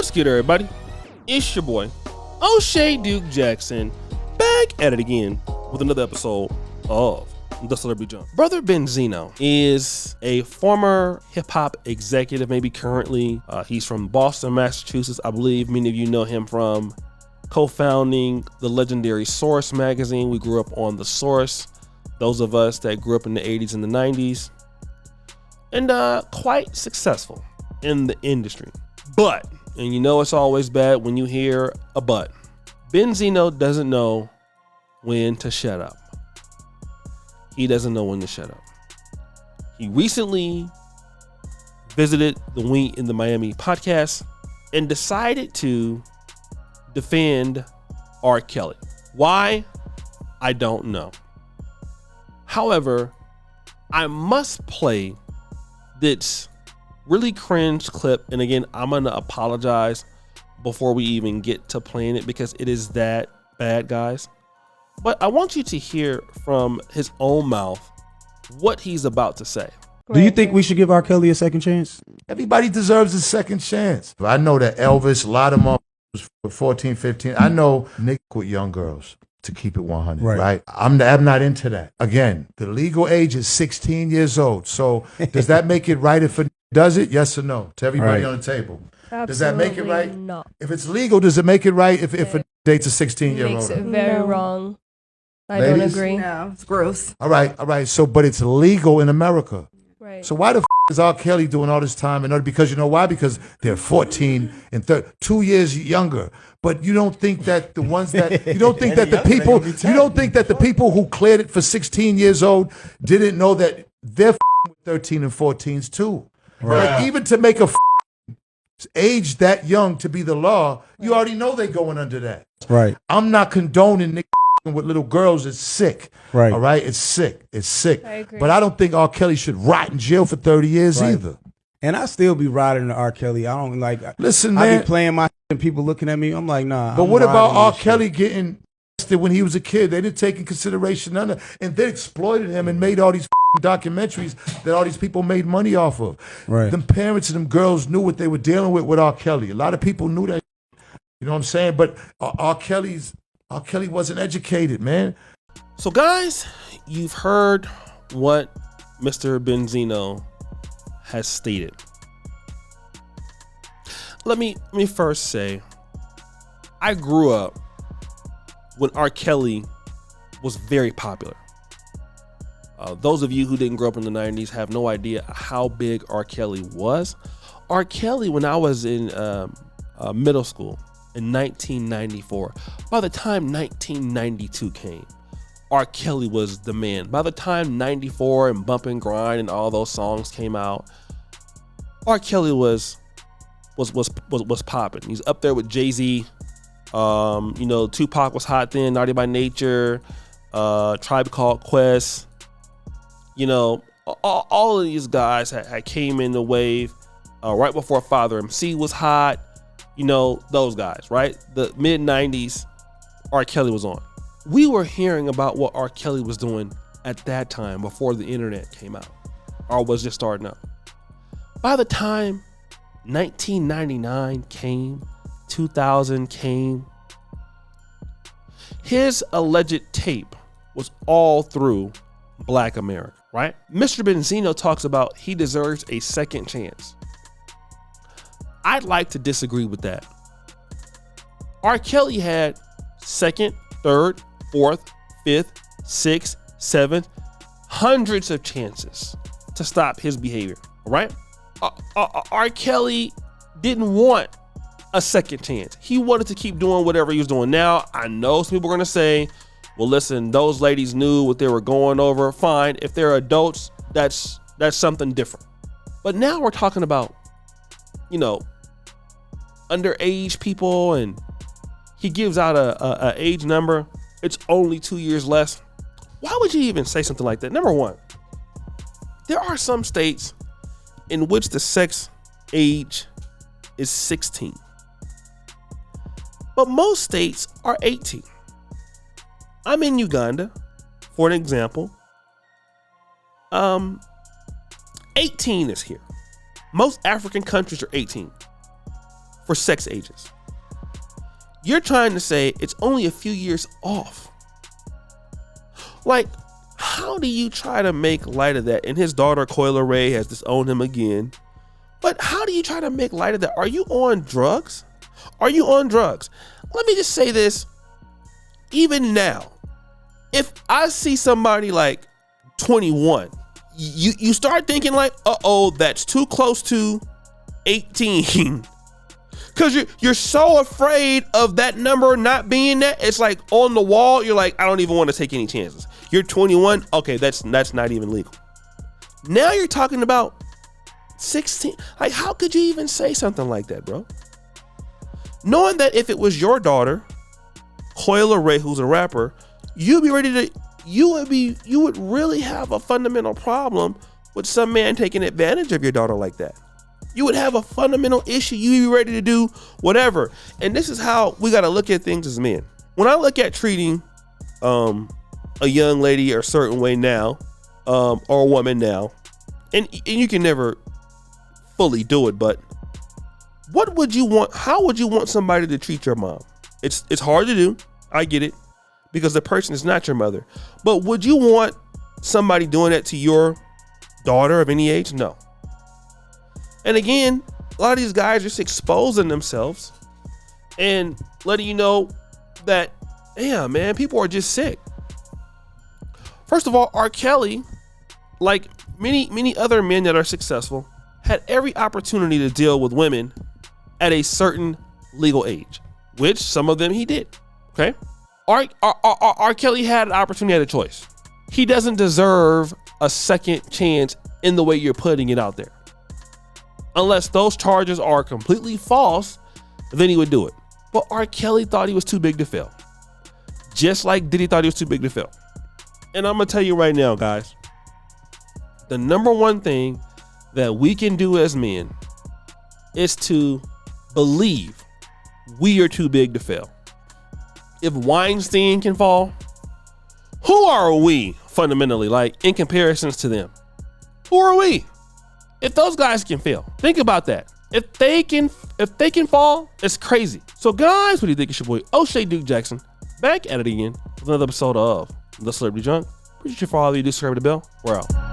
What's good, everybody? It's your boy, O'Shea Duke Jackson, back at it again with another episode of The Celebrity Jump. Brother Benzino is a former hip-hop executive, maybe currently. He's from Boston, Massachusetts. I believe many of you know him from co-founding the legendary Source magazine. We grew up on The Source, those of us that grew up in the 80s and the 90s. And quite successful in the industry. But, and you know it's always bad when you hear a but, Benzino doesn't know when to shut up. He doesn't know when to shut up. He recently visited the We in the Miami podcast and decided to defend R. Kelly. Why? I don't know. However, I must play this really cringe clip, and again, I'm gonna apologize before we even get to playing it because it is that bad, guys. But I want you to hear from his own mouth what he's about to say. Do you think we should give R. Kelly a second chance? Everybody deserves a second chance. I know that Elvis, a lot of them was 14, 15. I know Nick with young girls, to keep it 100, right? I'm not into that. Again, the legal age is 16 years old. So does that make it right if it does it? Yes or no? To everybody on the table. Absolutely does that make it right? No. If it's legal, does it make it right if it dates a 16-year-old? Makes it very wrong. I don't agree. No, it's gross. All right. So, but it's legal in America. Right. So why the is R. Kelly doing all this time? And because you know why? Because they're 14 and 2 years younger. But you don't think that the ones that you don't think that the people who cleared it for 16 years old didn't know that they're with 13 and 14s too. Right. Like, even to make a age that young to be the law, you already know they going under that. Right. I'm not condoning Nick with little girls. It's sick. Right. All right. It's sick. I agree. But I don't think R. Kelly should rot in jail for 30 years either. And I still be riding to R. Kelly. I don't like. Listen, man. I be playing my and people looking at me. I'm like, nah. But I'm what about riding R. this Kelly shit. getting arrested when he was a kid? They didn't take in consideration none of, and they exploited him and made all these documentaries that all these people made money off of. Right. Them parents and them girls knew what they were dealing with R. Kelly. A lot of people knew that. You know what I'm saying? But R. Kelly wasn't educated, man. So guys, you've heard what Mr. Benzino has stated. Let me first say, I grew up when R. Kelly was very popular. Those of you who didn't grow up in the 90s have no idea how big R. Kelly was. R. Kelly, when I was in middle school in 1994, by the time 1992 came, R. Kelly was the man. By the time 94 and Bump and Grind and all those songs came out, R. Kelly was popping. He's up there with Jay-Z. Tupac was hot then, Naughty by Nature, Tribe Called Quest. All of these guys had came in the wave right before Father MC was hot. Those guys, right? The mid 90s, R. Kelly was on. We were hearing about what R. Kelly was doing at that time before the internet came out or was just starting up. By the time 1999 came, 2000 came, his alleged tape was all through Black America, right? Mr. Benzino talks about he deserves a second chance. I'd like to disagree with that. R. Kelly had second, third, fourth, fifth, sixth, seventh, hundreds of chances to stop his behavior, all right? R. Kelly didn't want a second chance. He wanted to keep doing whatever he was doing. Now, I know some people are going to say, well, listen, those ladies knew what they were going over. Fine. If they're adults, that's something different. But now we're talking about, underage people, and he gives out a age number. It's only 2 years less. Why would you even say something like that? Number one, there are some states in which the sex age is 16. But most states are 18. I'm in Uganda, for an example. 18 is here. Most African countries are 18. for sex ages. You're trying to say it's only a few years off. Like, how do you try to make light of that? And his daughter, Coyle Ray, has disowned him again. But how do you try to make light of that? Are you on drugs? Are you on drugs? Let me just say this. Even now, if I see somebody like 21, you start thinking like, uh-oh, that's too close to 18. Because you're so afraid of that number not being that. It's like on the wall. You're like, I don't even want to take any chances. You're 21. Okay, that's not even legal. Now you're talking about 16. Like, how could you even say something like that, bro? Knowing that if it was your daughter, Coyle Ray, who's a rapper, you would really have a fundamental problem with some man taking advantage of your daughter like that. You would have a fundamental issue. You'd be ready to do whatever. And this is how we got to look at things as men. When I look at treating a young lady a certain way now, or a woman now, and you can never fully do it, but what would you want? How would you want somebody to treat your mom? It's hard to do. I get it, because the person is not your mother. But would you want somebody doing that to your daughter of any age? No. And again, a lot of these guys are just exposing themselves and letting you know that, damn, man, people are just sick. First of all, R. Kelly, like many other men that are successful, had every opportunity to deal with women at a certain legal age, which some of them he did. Okay. R. Kelly had an opportunity, had a choice. He doesn't deserve a second chance in the way you're putting it out there. Unless those charges are completely false, then he would do it. But R. Kelly thought he was too big to fail. Just like Diddy thought he was too big to fail. And I'm going to tell you right now, guys, the number one thing that we can do as men is to believe we are too big to fail. If Weinstein can fall, who are we fundamentally, like in comparisons to them? Who are we? If those guys can fail, think about that. If they can fall, it's crazy. So guys, what do you think? It's your boy O'Shea Duke Jackson, back at it again with another episode of The Celebrity Junk. Appreciate you for all of you. Do subscribe to the bell. We're out.